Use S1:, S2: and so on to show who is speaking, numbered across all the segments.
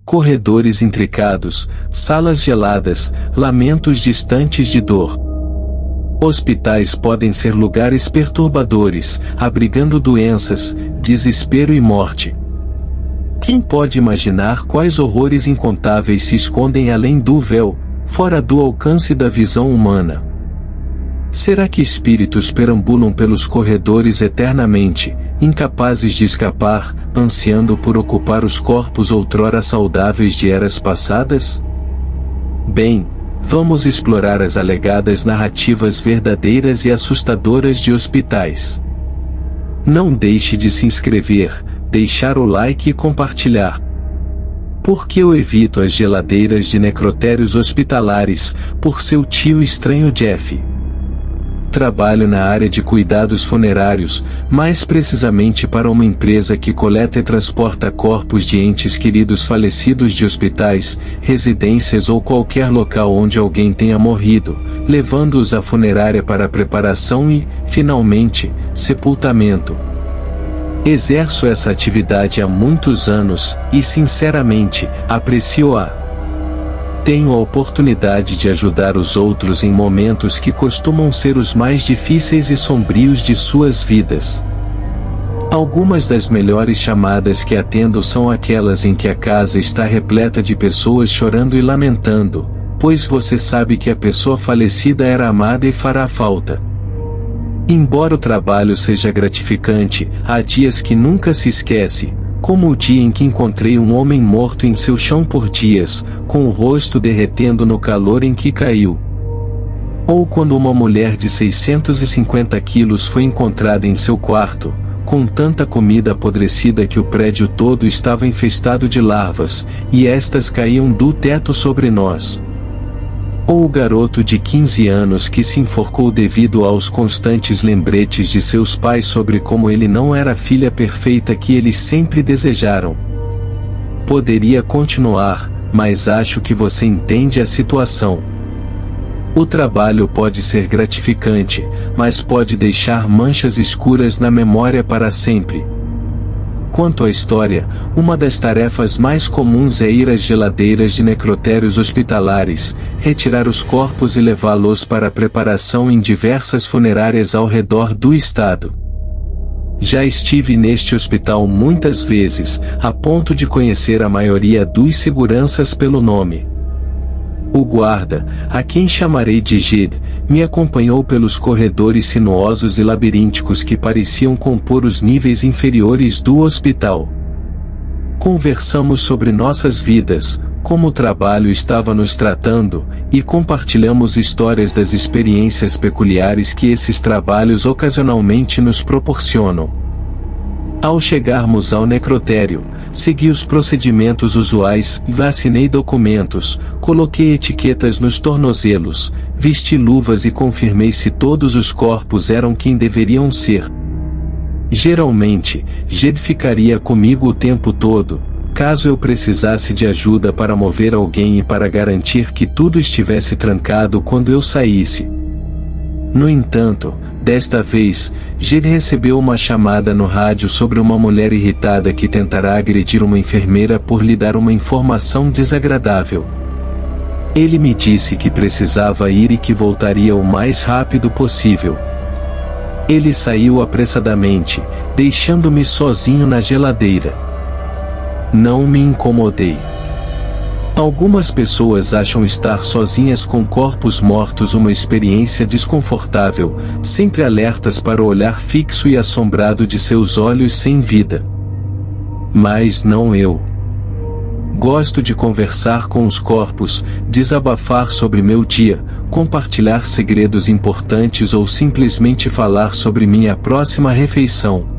S1: Corredores intricados, salas geladas, lamentos distantes de dor. Hospitais podem ser lugares perturbadores, abrigando doenças, desespero e morte. Quem pode imaginar quais horrores incontáveis se escondem além do véu, fora do alcance da visão humana? Será que espíritos perambulam pelos corredores eternamente, incapazes de escapar, ansiando por ocupar os corpos outrora saudáveis de eras passadas? Bem, vamos explorar as alegadas narrativas verdadeiras e assustadoras de hospitais. Não deixe de se inscrever, deixar o like e compartilhar. Por que eu evito as geladeiras de necrotérios hospitalares, por seu tio estranho Jeff? Trabalho na área de cuidados funerários, mais precisamente para uma empresa que coleta e transporta corpos de entes queridos falecidos de hospitais, residências ou qualquer local onde alguém tenha morrido, levando-os à funerária para preparação e, finalmente, sepultamento. Exerço essa atividade há muitos anos, e sinceramente, aprecio-a. Tenho a oportunidade de ajudar os outros em momentos que costumam ser os mais difíceis e sombrios de suas vidas. Algumas das melhores chamadas que atendo são aquelas em que a casa está repleta de pessoas chorando e lamentando, pois você sabe que a pessoa falecida era amada e fará falta. Embora o trabalho seja gratificante, há dias que nunca se esquece, como o dia em que encontrei um homem morto em seu chão por dias, com o rosto derretendo no calor em que caiu. Ou quando uma mulher de 650 quilos foi encontrada em seu quarto, com tanta comida apodrecida que o prédio todo estava infestado de larvas, e estas caíam do teto sobre nós. Ou o garoto de 15 anos que se enforcou devido aos constantes lembretes de seus pais sobre como ele não era a filha perfeita que eles sempre desejaram. Poderia continuar, mas acho que você entende a situação. O trabalho pode ser gratificante, mas pode deixar manchas escuras na memória para sempre. Quanto à história, uma das tarefas mais comuns é ir às geladeiras de necrotérios hospitalares, retirar os corpos e levá-los para preparação em diversas funerárias ao redor do estado. Já estive neste hospital muitas vezes, a ponto de conhecer a maioria dos seguranças pelo nome. O guarda, a quem chamarei de Gid, me acompanhou pelos corredores sinuosos e labirínticos que pareciam compor os níveis inferiores do hospital. Conversamos sobre nossas vidas, como o trabalho estava nos tratando, e compartilhamos histórias das experiências peculiares que esses trabalhos ocasionalmente nos proporcionam. Ao chegarmos ao necrotério, segui os procedimentos usuais, assinei documentos, coloquei etiquetas nos tornozelos, vesti luvas e confirmei se todos os corpos eram quem deveriam ser. Geralmente, Jed ficaria comigo o tempo todo, caso eu precisasse de ajuda para mover alguém e para garantir que tudo estivesse trancado quando eu saísse. No entanto, desta vez, Jed recebeu uma chamada no rádio sobre uma mulher irritada que tentará agredir uma enfermeira por lhe dar uma informação desagradável. Ele me disse que precisava ir e que voltaria o mais rápido possível. Ele saiu apressadamente, deixando-me sozinho na geladeira. Não me incomodei. Algumas pessoas acham estar sozinhas com corpos mortos uma experiência desconfortável, sempre alertas para o olhar fixo e assombrado de seus olhos sem vida. Mas não eu. Gosto de conversar com os corpos, desabafar sobre meu dia, compartilhar segredos importantes ou simplesmente falar sobre minha próxima refeição.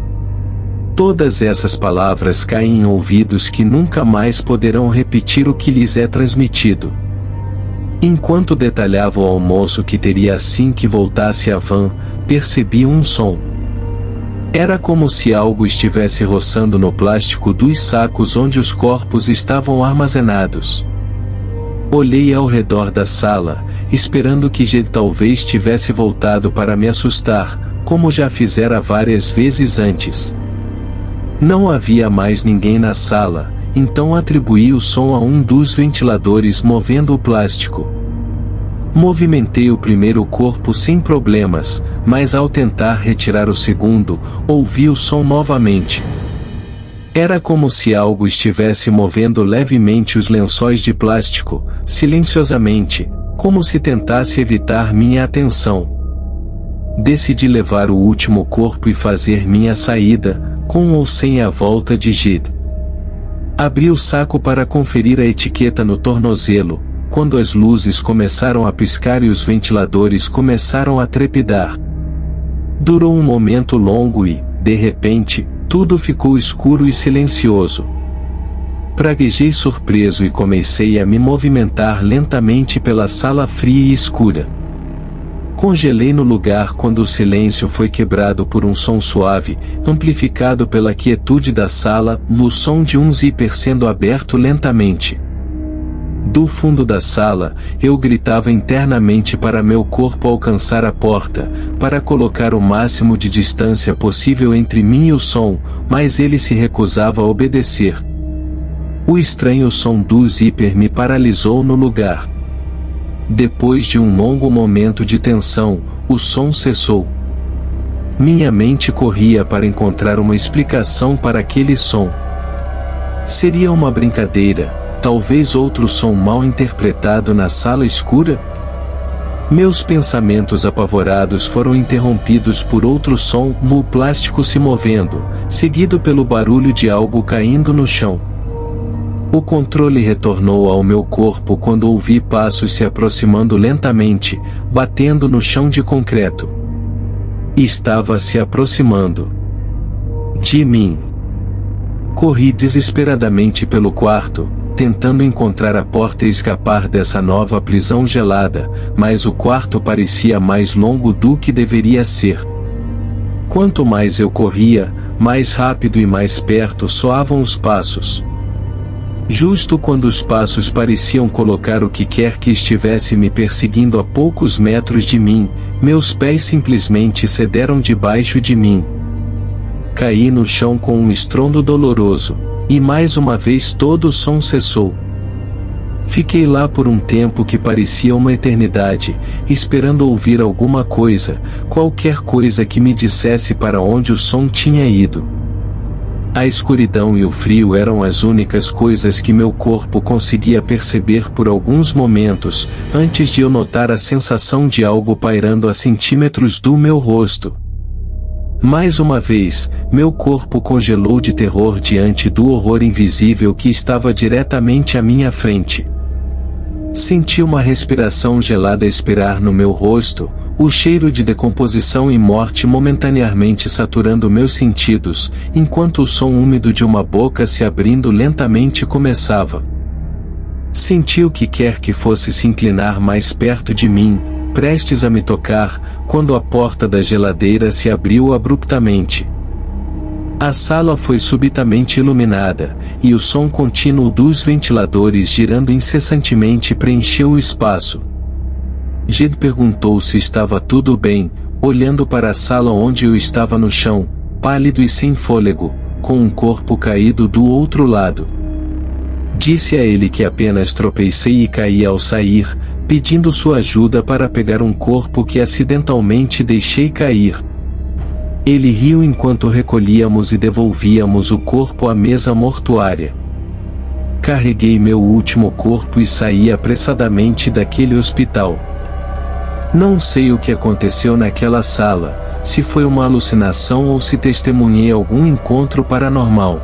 S1: Todas essas palavras caem em ouvidos que nunca mais poderão repetir o que lhes é transmitido. Enquanto detalhava o almoço que teria assim que voltasse à van, percebi um som. Era como se algo estivesse roçando no plástico dos sacos onde os corpos estavam armazenados. Olhei ao redor da sala, esperando que Jed talvez tivesse voltado para me assustar, como já fizera várias vezes antes. Não havia mais ninguém na sala, então atribuí o som a um dos ventiladores movendo o plástico. Movimentei o primeiro corpo sem problemas, mas ao tentar retirar o segundo, ouvi o som novamente. Era como se algo estivesse movendo levemente os lençóis de plástico, silenciosamente, como se tentasse evitar minha atenção. Decidi levar o último corpo e fazer minha saída, com ou sem a volta de Jid. Abri o saco para conferir a etiqueta no tornozelo, quando as luzes começaram a piscar e os ventiladores começaram a trepidar. Durou um momento longo e, de repente, tudo ficou escuro e silencioso. Praguejei surpreso e comecei a me movimentar lentamente pela sala fria e escura. Congelei no lugar quando o silêncio foi quebrado por um som suave, amplificado pela quietude da sala, no som de um zíper sendo aberto lentamente. Do fundo da sala, eu gritava internamente para meu corpo alcançar a porta, para colocar o máximo de distância possível entre mim e o som, mas ele se recusava a obedecer. O estranho som do zíper me paralisou no lugar. Depois de um longo momento de tensão, o som cessou. Minha mente corria para encontrar uma explicação para aquele som. Seria uma brincadeira? Talvez outro som mal interpretado na sala escura? Meus pensamentos apavorados foram interrompidos por outro som, o plástico se movendo, seguido pelo barulho de algo caindo no chão. O controle retornou ao meu corpo quando ouvi passos se aproximando lentamente, batendo no chão de concreto. Estava se aproximando de mim. Corri desesperadamente pelo quarto, tentando encontrar a porta e escapar dessa nova prisão gelada, mas o quarto parecia mais longo do que deveria ser. Quanto mais eu corria, mais rápido e mais perto soavam os passos. Justo quando os passos pareciam colocar o que quer que estivesse me perseguindo a poucos metros de mim, meus pés simplesmente cederam debaixo de mim. Caí no chão com um estrondo doloroso. E mais uma vez todo o som cessou. Fiquei lá por um tempo que parecia uma eternidade, esperando ouvir alguma coisa, qualquer coisa que me dissesse para onde o som tinha ido. A escuridão e o frio eram as únicas coisas que meu corpo conseguia perceber por alguns momentos, antes de eu notar a sensação de algo pairando a centímetros do meu rosto. Mais uma vez, meu corpo congelou de terror diante do horror invisível que estava diretamente à minha frente. Senti uma respiração gelada expirar no meu rosto, o cheiro de decomposição e morte momentaneamente saturando meus sentidos, enquanto o som úmido de uma boca se abrindo lentamente começava. Senti o que quer que fosse se inclinar mais perto de mim, prestes a me tocar, quando a porta da geladeira se abriu abruptamente. A sala foi subitamente iluminada, e o som contínuo dos ventiladores girando incessantemente preencheu o espaço. Jid perguntou se estava tudo bem, olhando para a sala onde eu estava no chão, pálido e sem fôlego, com um corpo caído do outro lado. Disse a ele que apenas tropecei e caí ao sair, pedindo sua ajuda para pegar um corpo que acidentalmente deixei cair. Ele riu enquanto recolhíamos e devolvíamos o corpo à mesa mortuária. Carreguei meu último corpo e saí apressadamente daquele hospital. Não sei o que aconteceu naquela sala, se foi uma alucinação ou se testemunhei algum encontro paranormal.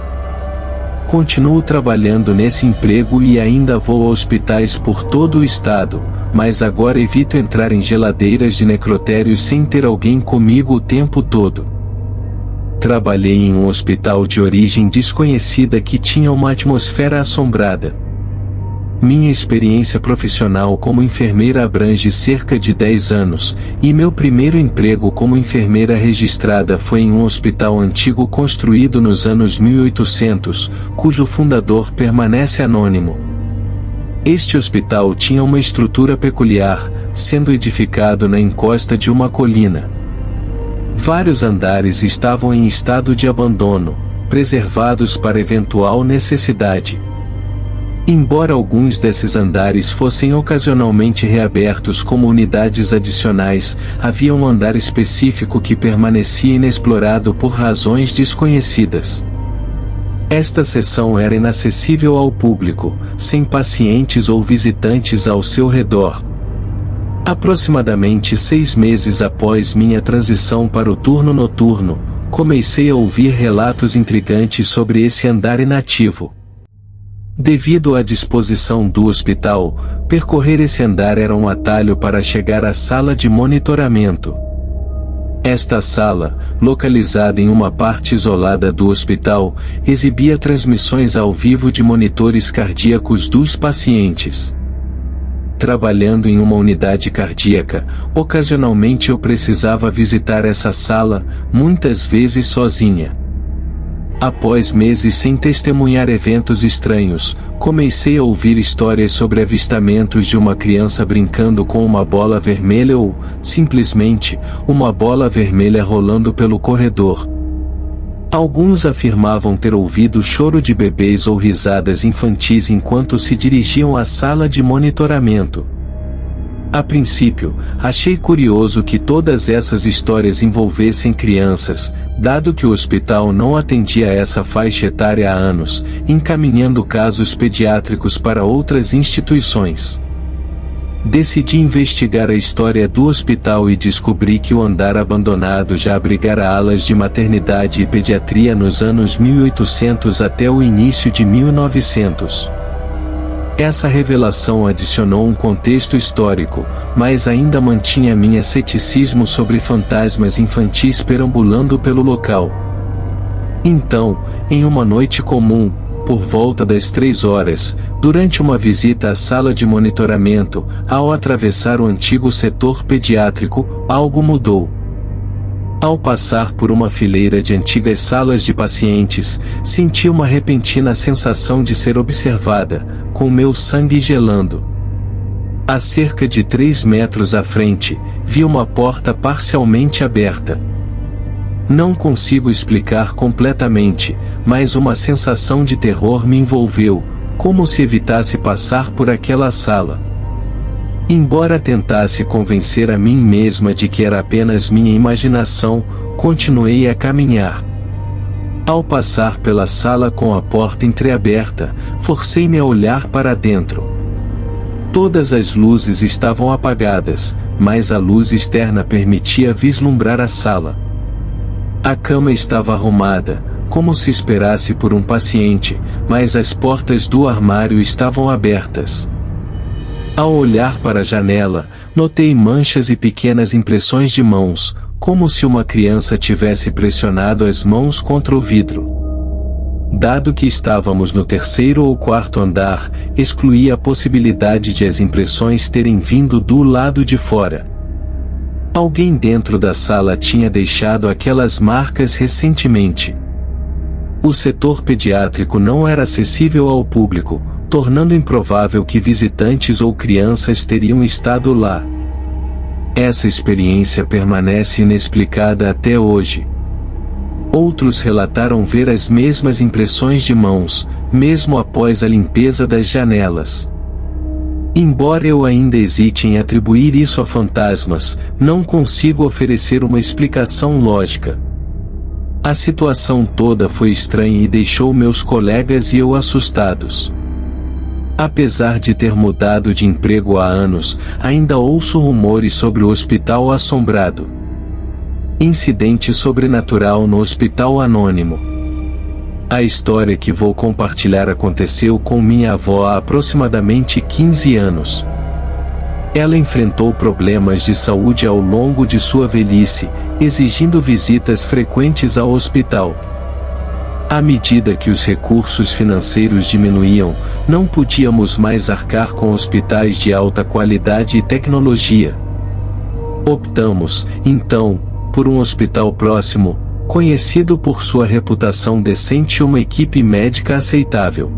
S1: Continuo trabalhando nesse emprego e ainda vou a hospitais por todo o estado, mas agora evito entrar em geladeiras de necrotérios sem ter alguém comigo o tempo todo. Trabalhei em um hospital de origem desconhecida que tinha uma atmosfera assombrada. Minha experiência profissional como enfermeira abrange cerca de 10 anos, e meu primeiro emprego como enfermeira registrada foi em um hospital antigo construído nos anos 1800, cujo fundador permanece anônimo. Este hospital tinha uma estrutura peculiar, sendo edificado na encosta de uma colina. Vários andares estavam em estado de abandono, preservados para eventual necessidade. Embora alguns desses andares fossem ocasionalmente reabertos como unidades adicionais, havia um andar específico que permanecia inexplorado por razões desconhecidas. Esta seção era inacessível ao público, sem pacientes ou visitantes ao seu redor. Aproximadamente 6 meses após minha transição para o turno noturno, comecei a ouvir relatos intrigantes sobre esse andar inativo. Devido à disposição do hospital, percorrer esse andar era um atalho para chegar à sala de monitoramento. Esta sala, localizada em uma parte isolada do hospital, exibia transmissões ao vivo de monitores cardíacos dos pacientes. Trabalhando em uma unidade cardíaca, ocasionalmente eu precisava visitar essa sala, muitas vezes sozinha. Após meses sem testemunhar eventos estranhos, comecei a ouvir histórias sobre avistamentos de uma criança brincando com uma bola vermelha ou, simplesmente, uma bola vermelha rolando pelo corredor. Alguns afirmavam ter ouvido choro de bebês ou risadas infantis enquanto se dirigiam à sala de monitoramento. A princípio, achei curioso que todas essas histórias envolvessem crianças, dado que o hospital não atendia essa faixa etária há anos, encaminhando casos pediátricos para outras instituições. Decidi investigar a história do hospital e descobri que o andar abandonado já abrigara alas de maternidade e pediatria nos anos 1800 até o início de 1900. Essa revelação adicionou um contexto histórico, mas ainda mantinha minha ceticismo sobre fantasmas infantis perambulando pelo local. Então, em uma noite comum, por volta das 3 horas, durante uma visita à sala de monitoramento, ao atravessar o antigo setor pediátrico, algo mudou. Ao passar por uma fileira de antigas salas de pacientes, senti uma repentina sensação de ser observada, com meu sangue gelando. A cerca de 3 metros à frente, vi uma porta parcialmente aberta. Não consigo explicar completamente, mas uma sensação de terror me envolveu, como se evitasse passar por aquela sala. Embora tentasse convencer a mim mesma de que era apenas minha imaginação, continuei a caminhar. Ao passar pela sala com a porta entreaberta, forcei-me a olhar para dentro. Todas as luzes estavam apagadas, mas a luz externa permitia vislumbrar a sala. A cama estava arrumada, como se esperasse por um paciente, mas as portas do armário estavam abertas. Ao olhar para a janela, notei manchas e pequenas impressões de mãos, como se uma criança tivesse pressionado as mãos contra o vidro. Dado que estávamos no 3º ou 4º andar, excluí a possibilidade de as impressões terem vindo do lado de fora. Alguém dentro da sala tinha deixado aquelas marcas recentemente. O setor pediátrico não era acessível ao público, tornando improvável que visitantes ou crianças teriam estado lá. Essa experiência permanece inexplicada até hoje. Outros relataram ver as mesmas impressões de mãos, mesmo após a limpeza das janelas. Embora eu ainda hesite em atribuir isso a fantasmas, não consigo oferecer uma explicação lógica. A situação toda foi estranha e deixou meus colegas e eu assustados. Apesar de ter mudado de emprego há anos, ainda ouço rumores sobre o hospital assombrado. Incidente sobrenatural no hospital anônimo. A história que vou compartilhar aconteceu com minha avó há aproximadamente 15 anos. Ela enfrentou problemas de saúde ao longo de sua velhice, exigindo visitas frequentes ao hospital. À medida que os recursos financeiros diminuíam, não podíamos mais arcar com hospitais de alta qualidade e tecnologia. Optamos, então, por um hospital próximo, conhecido por sua reputação decente e uma equipe médica aceitável.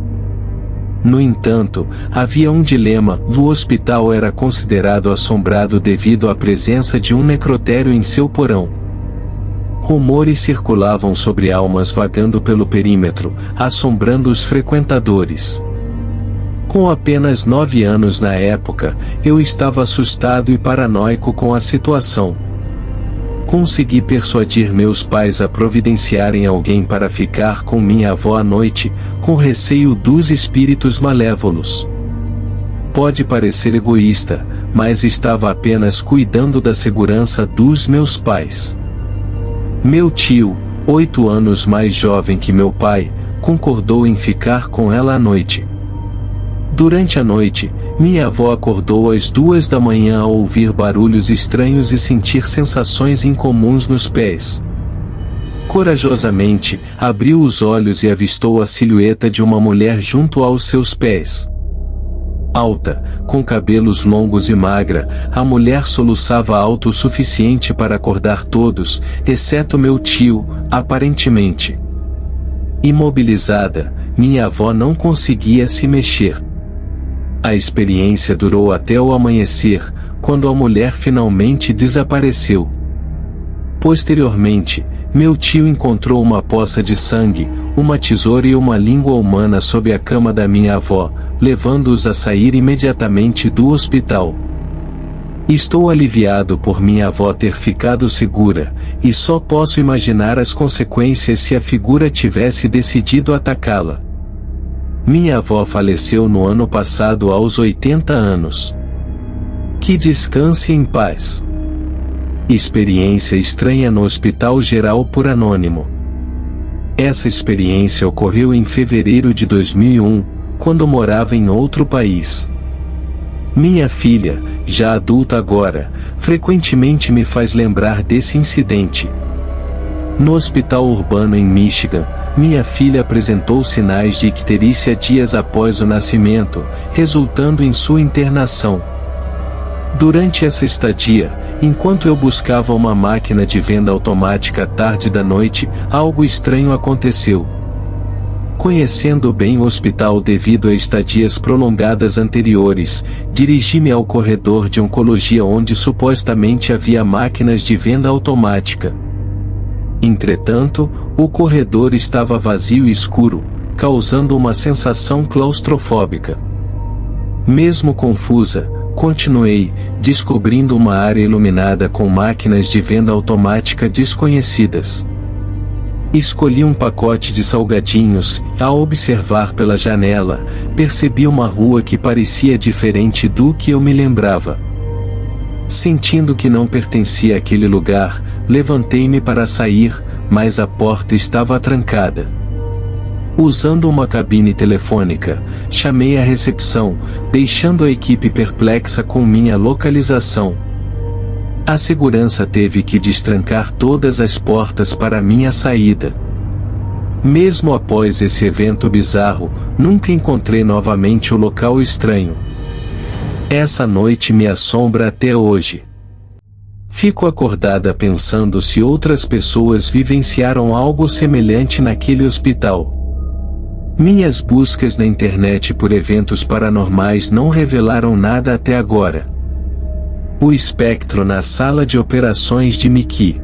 S1: No entanto, havia um dilema: o hospital era considerado assombrado devido à presença de um necrotério em seu porão. Rumores circulavam sobre almas vagando pelo perímetro, assombrando os frequentadores. Com apenas 9 anos na época, eu estava assustado e paranoico com a situação. Consegui persuadir meus pais a providenciarem alguém para ficar com minha avó à noite, com receio dos espíritos malévolos. Pode parecer egoísta, mas estava apenas cuidando da segurança dos meus pais. Meu tio, 8 anos mais jovem que meu pai, concordou em ficar com ela à noite. Durante a noite, minha avó acordou às 2 da manhã ao ouvir barulhos estranhos e sentir sensações incomuns nos pés. Corajosamente, abriu os olhos e avistou a silhueta de uma mulher junto aos seus pés. Alta, com cabelos longos e magra, a mulher soluçava alto o suficiente para acordar todos, exceto meu tio, aparentemente. Imobilizada, minha avó não conseguia se mexer. A experiência durou até o amanhecer, quando a mulher finalmente desapareceu. Posteriormente, meu tio encontrou uma poça de sangue, uma tesoura e uma língua humana sob a cama da minha avó, levando-os a sair imediatamente do hospital. Estou aliviado por minha avó ter ficado segura, e só posso imaginar as consequências se a figura tivesse decidido atacá-la. Minha avó faleceu no ano passado aos 80 anos. Que descanse em paz. Experiência estranha no Hospital Geral por Anônimo. Essa experiência ocorreu em fevereiro de 2001, quando morava em outro país. Minha filha, já adulta agora, frequentemente me faz lembrar desse incidente. No hospital urbano em Michigan, minha filha apresentou sinais de icterícia dias após o nascimento, resultando em sua internação. Durante essa estadia, enquanto eu buscava uma máquina de venda automática tarde da noite, algo estranho aconteceu. Conhecendo bem o hospital devido a estadias prolongadas anteriores, dirigi-me ao corredor de oncologia onde supostamente havia máquinas de venda automática. Entretanto, o corredor estava vazio e escuro, causando uma sensação claustrofóbica. Mesmo confusa, continuei, descobrindo uma área iluminada com máquinas de venda automática desconhecidas. Escolhi um pacote de salgadinhos, e ao observar pela janela, percebi uma rua que parecia diferente do que eu me lembrava. Sentindo que não pertencia àquele lugar, levantei-me para sair, mas a porta estava trancada. Usando uma cabine telefônica, chamei a recepção, deixando a equipe perplexa com minha localização. A segurança teve que destrancar todas as portas para minha saída. Mesmo após esse evento bizarro, nunca encontrei novamente o local estranho. Essa noite me assombra até hoje. Fico acordada pensando se outras pessoas vivenciaram algo semelhante naquele hospital. Minhas buscas na internet por eventos paranormais não revelaram nada até agora. O espectro na sala de operações de Mickey.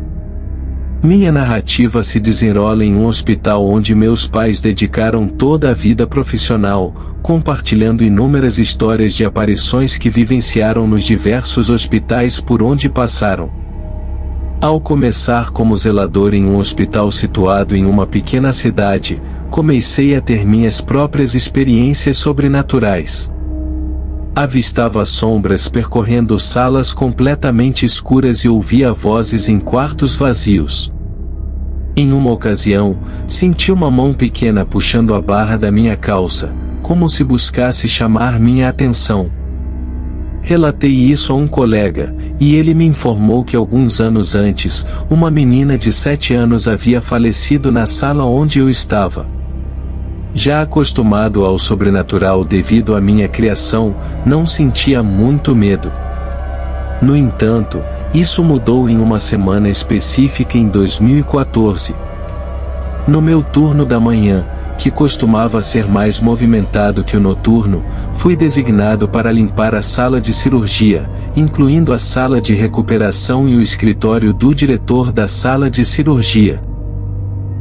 S1: Minha narrativa se desenrola em um hospital onde meus pais dedicaram toda a vida profissional, compartilhando inúmeras histórias de aparições que vivenciaram nos diversos hospitais por onde passaram. Ao começar como zelador em um hospital situado em uma pequena cidade, comecei a ter minhas próprias experiências sobrenaturais. Avistava sombras percorrendo salas completamente escuras e ouvia vozes em quartos vazios. Em uma ocasião, senti uma mão pequena puxando a barra da minha calça, como se buscasse chamar minha atenção. Relatei isso a um colega, e ele me informou que alguns anos antes, uma menina de 7 anos havia falecido na sala onde eu estava. Já acostumado ao sobrenatural devido à minha criação, não sentia muito medo. No entanto, isso mudou em uma semana específica em 2014. No meu turno da manhã, que costumava ser mais movimentado que o noturno, fui designado para limpar a sala de cirurgia, incluindo a sala de recuperação e o escritório do diretor da sala de cirurgia.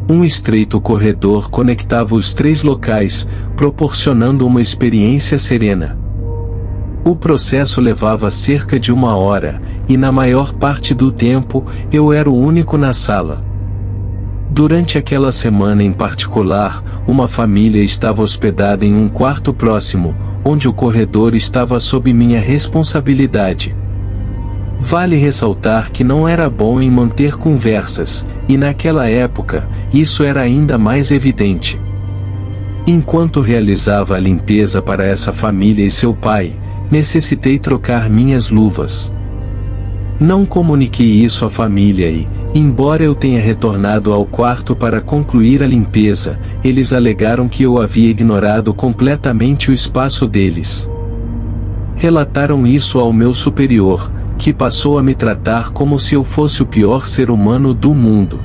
S1: Um estreito corredor conectava os 3 locais, proporcionando uma experiência serena. O processo levava cerca de 1 hora, e na maior parte do tempo, eu era o único na sala. Durante aquela semana em particular, uma família estava hospedada em um quarto próximo, onde o corredor estava sob minha responsabilidade. Vale ressaltar que não era bom em manter conversas, e naquela época, isso era ainda mais evidente. Enquanto realizava a limpeza para essa família e seu pai, necessitei trocar minhas luvas. Não comuniquei isso à família e, embora eu tenha retornado ao quarto para concluir a limpeza, eles alegaram que eu havia ignorado completamente o espaço deles. Relataram isso ao meu superior, que passou a me tratar como se eu fosse o pior ser humano do mundo.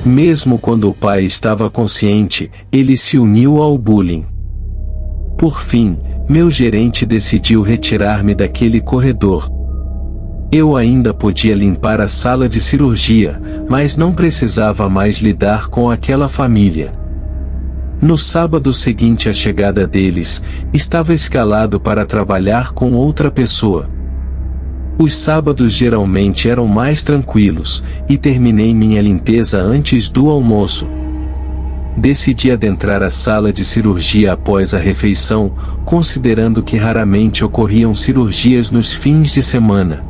S1: Mesmo quando o pai estava consciente, ele se uniu ao bullying. Por fim, meu gerente decidiu retirar-me daquele corredor. Eu ainda podia limpar a sala de cirurgia, mas não precisava mais lidar com aquela família. No sábado seguinte à chegada deles, estava escalado para trabalhar com outra pessoa. Os sábados geralmente eram mais tranquilos, e terminei minha limpeza antes do almoço. Decidi adentrar a sala de cirurgia após a refeição, considerando que raramente ocorriam cirurgias nos fins de semana.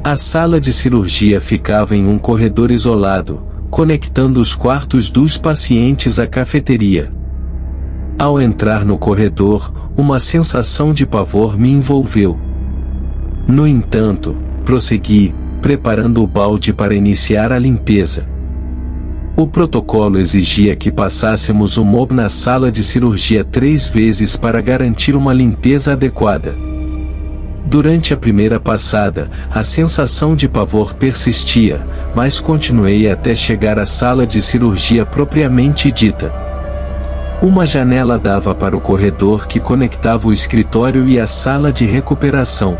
S1: A sala de cirurgia ficava em um corredor isolado, conectando os quartos dos pacientes à cafeteria. Ao entrar no corredor, uma sensação de pavor me envolveu. No entanto, prossegui, preparando o balde para iniciar a limpeza. O protocolo exigia que passássemos o mop na sala de cirurgia 3 vezes para garantir uma limpeza adequada. Durante a primeira passada, a sensação de pavor persistia, mas continuei até chegar à sala de cirurgia propriamente dita. Uma janela dava para o corredor que conectava o escritório e a sala de recuperação.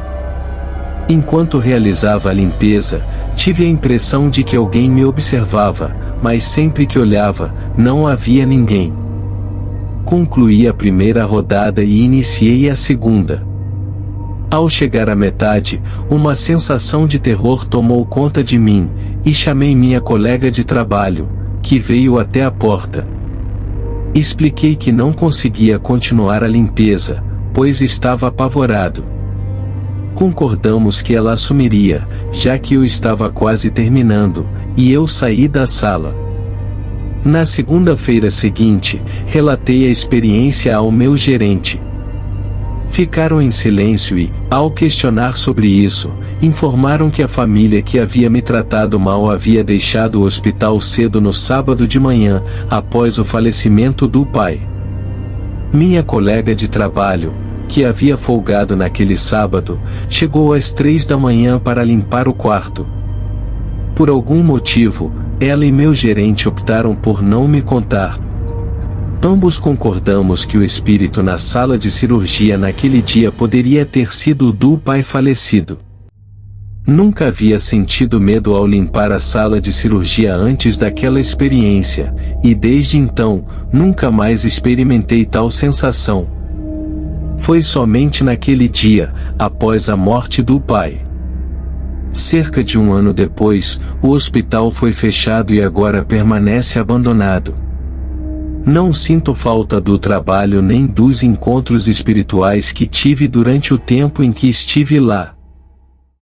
S1: Enquanto realizava a limpeza, tive a impressão de que alguém me observava, mas sempre que olhava, não havia ninguém. Concluí a primeira rodada e iniciei a segunda. Ao chegar à metade, uma sensação de terror tomou conta de mim, e chamei minha colega de trabalho, que veio até a porta. Expliquei que não conseguia continuar a limpeza, pois estava apavorado. Concordamos que ela assumiria, já que eu estava quase terminando, e eu saí da sala. Na segunda-feira seguinte, relatei a experiência ao meu gerente. Ficaram em silêncio e, ao questionar sobre isso, informaram que a família que havia me tratado mal havia deixado o hospital cedo no sábado de manhã, após o falecimento do pai. Minha colega de trabalho, que havia folgado naquele sábado, chegou às 3 da manhã para limpar o quarto. Por algum motivo, ela e meu gerente optaram por não me contar. Ambos concordamos que o espírito na sala de cirurgia naquele dia poderia ter sido o do pai falecido. Nunca havia sentido medo ao limpar a sala de cirurgia antes daquela experiência, e desde então, nunca mais experimentei tal sensação. Foi somente naquele dia, após a morte do pai. Cerca de 1 ano depois, o hospital foi fechado e agora permanece abandonado. Não sinto falta do trabalho nem dos encontros espirituais que tive durante o tempo em que estive lá.